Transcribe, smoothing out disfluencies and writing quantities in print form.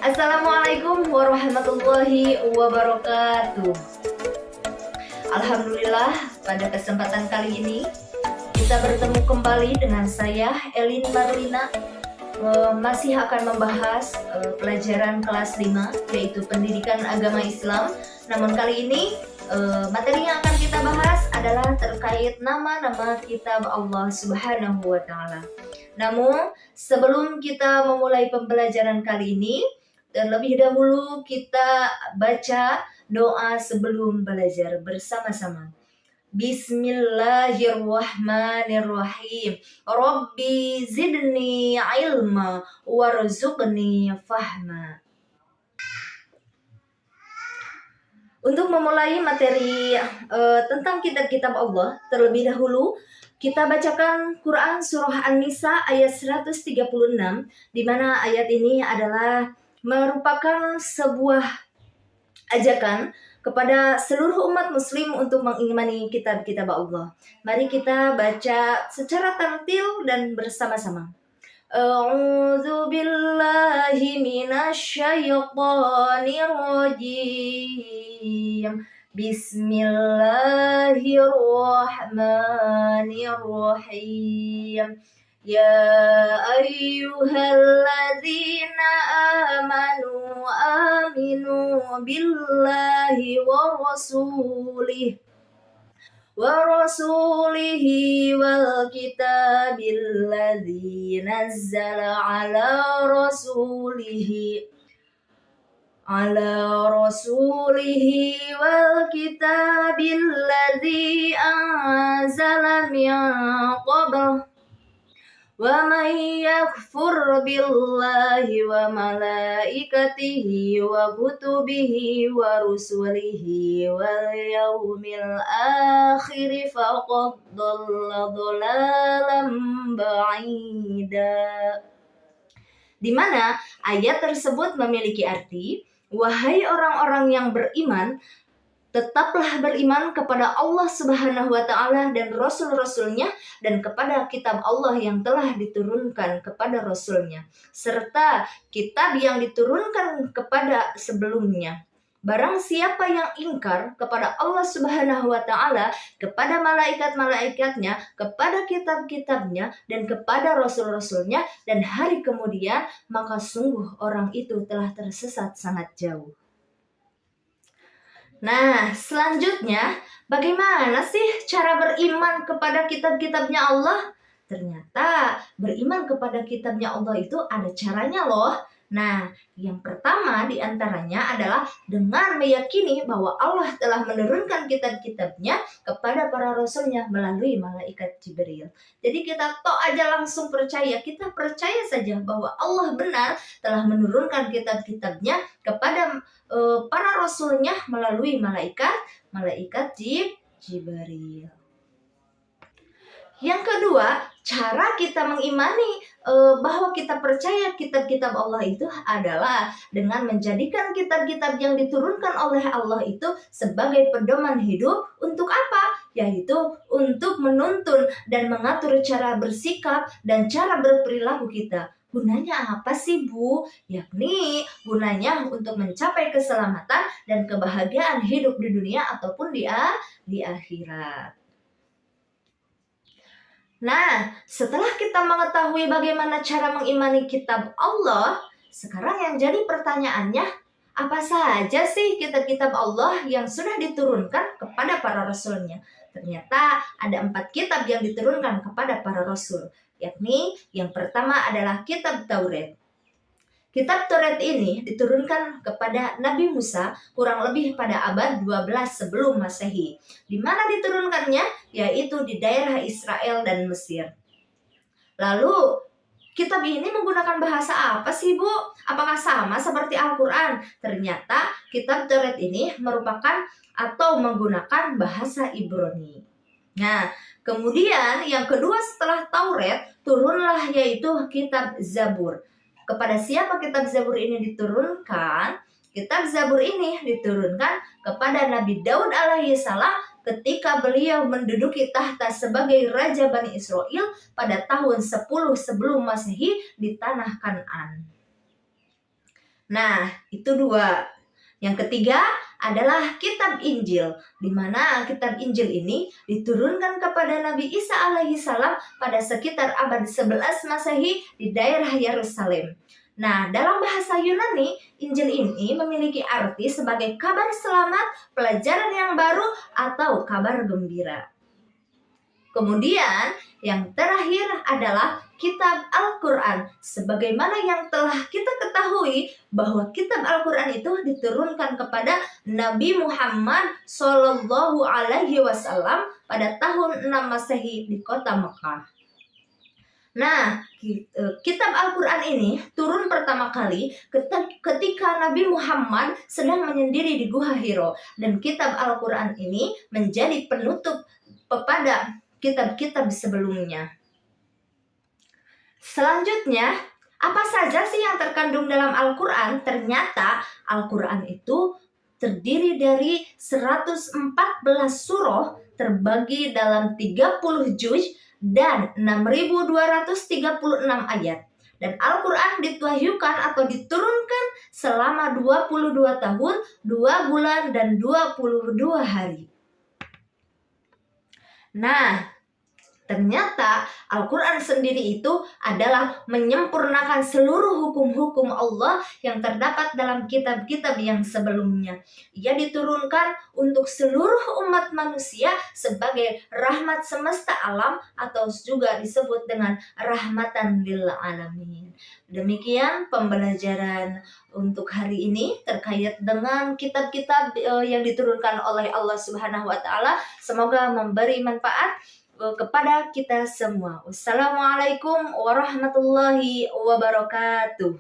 Assalamualaikum warahmatullahi wabarakatuh. Alhamdulillah, pada kesempatan kali ini kita bertemu kembali dengan saya Elin Marlina. Masih akan membahas pelajaran kelas 5, yaitu pendidikan agama Islam. Namun kali ini materi yang akan kita bahas adalah terkait nama-nama kitab Allah Subhanahu wa Ta'ala. Namun sebelum kita memulai pembelajaran kali ini, terlebih dahulu kita baca doa sebelum belajar bersama-sama. Bismillahirrahmanirrahim. Rabbi zidni ilma warzuqni fahma. Untuk memulai materi tentang kitab-kitab Allah, terlebih dahulu kita bacakan Quran Surah An-Nisa ayat 136, di mana ayat ini adalah merupakan sebuah ajakan kepada seluruh umat muslim untuk mengimani kitab-kitab Allah. Mari kita baca secara tertil dan bersama-sama. A'udzu billahi minasyaitonir rajim. Bismillahirrahmanirrahim. Ya ayyuhalladzina amanu aminu billahi wa rasulihi wal kitabil ladzi nazzala ala rasulihi wal kitabil ladzi anzala min qabl. Wa may yakfur billahi wa malaikatihi wa kutubihi wa rusulihi wal yawmil akhir faqad dhalla dhalalan ba'ida. Di mana ayat tersebut memiliki arti, wahai orang-orang yang beriman, tetaplah beriman kepada Allah Subhanahu wa Ta'ala dan Rasul-Rasulnya, dan kepada kitab Allah yang telah diturunkan kepada Rasulnya, serta kitab yang diturunkan kepada sebelumnya. Barang siapa yang ingkar kepada Allah Subhanahu wa Ta'ala, kepada malaikat-malaikatnya, kepada kitab-kitabnya, dan kepada Rasul-Rasulnya, dan hari kemudian, maka sungguh orang itu telah tersesat sangat jauh. Nah, selanjutnya, bagaimana sih cara beriman kepada kitab-kitabnya Allah? Ternyata beriman kepada kitabnya Allah itu ada caranya loh. Nah, yang pertama diantaranya adalah dengan meyakini bahwa Allah telah menurunkan kitab-kitabnya kepada para rasulnya melalui malaikat Jibril. Jadi kita aja langsung percaya, kita percaya saja bahwa Allah benar telah menurunkan kitab-kitabnya kepada para rasulnya melalui malaikat Jibril. Yang kedua, cara kita mengimani bahwa kita percaya kitab-kitab Allah itu adalah dengan menjadikan kitab-kitab yang diturunkan oleh Allah itu sebagai pedoman hidup. Untuk apa? Yaitu untuk menuntun dan mengatur cara bersikap dan cara berperilaku kita. Gunanya apa sih, Bu? Yakni gunanya untuk mencapai keselamatan dan kebahagiaan hidup di dunia ataupun di akhirat. Nah, setelah kita mengetahui bagaimana cara mengimani kitab Allah, sekarang yang jadi pertanyaannya, apa saja sih kitab-kitab Allah yang sudah diturunkan kepada para rasulnya? Ternyata ada 4 kitab yang diturunkan kepada para rasul, yakni yang pertama adalah kitab Taurat. Kitab Taurat ini diturunkan kepada Nabi Musa kurang lebih pada abad 12 sebelum Masehi. Di mana diturunkannya? Yaitu di daerah Israel dan Mesir. Lalu, kitab ini menggunakan bahasa apa sih, Bu? Apakah sama seperti Al-Quran? Ternyata kitab Taurat ini merupakan atau menggunakan bahasa Ibrani. Nah, kemudian yang kedua setelah Taurat, turunlah yaitu kitab Zabur. Kepada siapa kitab Zabur ini diturunkan? Kitab Zabur ini diturunkan kepada Nabi Daud alaihissalam ketika beliau menduduki tahta sebagai Raja Bani Israel pada tahun 10 sebelum Masehi di tanah Kan'an. Nah, itu dua. Yang ketiga adalah kitab Injil, di mana kitab Injil ini diturunkan kepada Nabi Isa alaihi salam pada sekitar abad 11 Masehi di daerah Yerusalem. Nah, dalam bahasa Yunani, Injil ini memiliki arti sebagai kabar selamat, pelajaran yang baru, atau kabar gembira. Kemudian, yang terakhir adalah kitab Al-Quran. Sebagaimana yang telah kita ketahui bahwa kitab Al-Quran itu diturunkan kepada Nabi Muhammad Shallallahu Alaihi Wasallam pada tahun 6 Masehi di kota Mekah. Nah, kitab Al-Quran ini turun pertama kali ketika Nabi Muhammad sedang menyendiri di Gua Hiro. Dan kitab Al-Quran ini menjadi penutup kepada kitab-kitab sebelumnya. Selanjutnya, apa saja sih yang terkandung dalam Al-Quran? Ternyata Al-Quran itu terdiri dari 114 surah terbagi dalam 30 juz dan 6.236 ayat. Dan Al-Quran dituahyukan atau diturunkan selama 22 tahun, 2 bulan, dan 22 hari. Nah, ternyata Al-Quran sendiri itu adalah menyempurnakan seluruh hukum-hukum Allah yang terdapat dalam kitab-kitab yang sebelumnya. Ia diturunkan untuk seluruh umat manusia sebagai rahmat semesta alam atau juga disebut dengan rahmatan lil alamin. Demikian pembelajaran untuk hari ini terkait dengan kitab-kitab yang diturunkan oleh Allah Subhanahu wa taala. Semoga memberi manfaat kepada kita semua. Wassalamualaikum warahmatullahi wabarakatuh.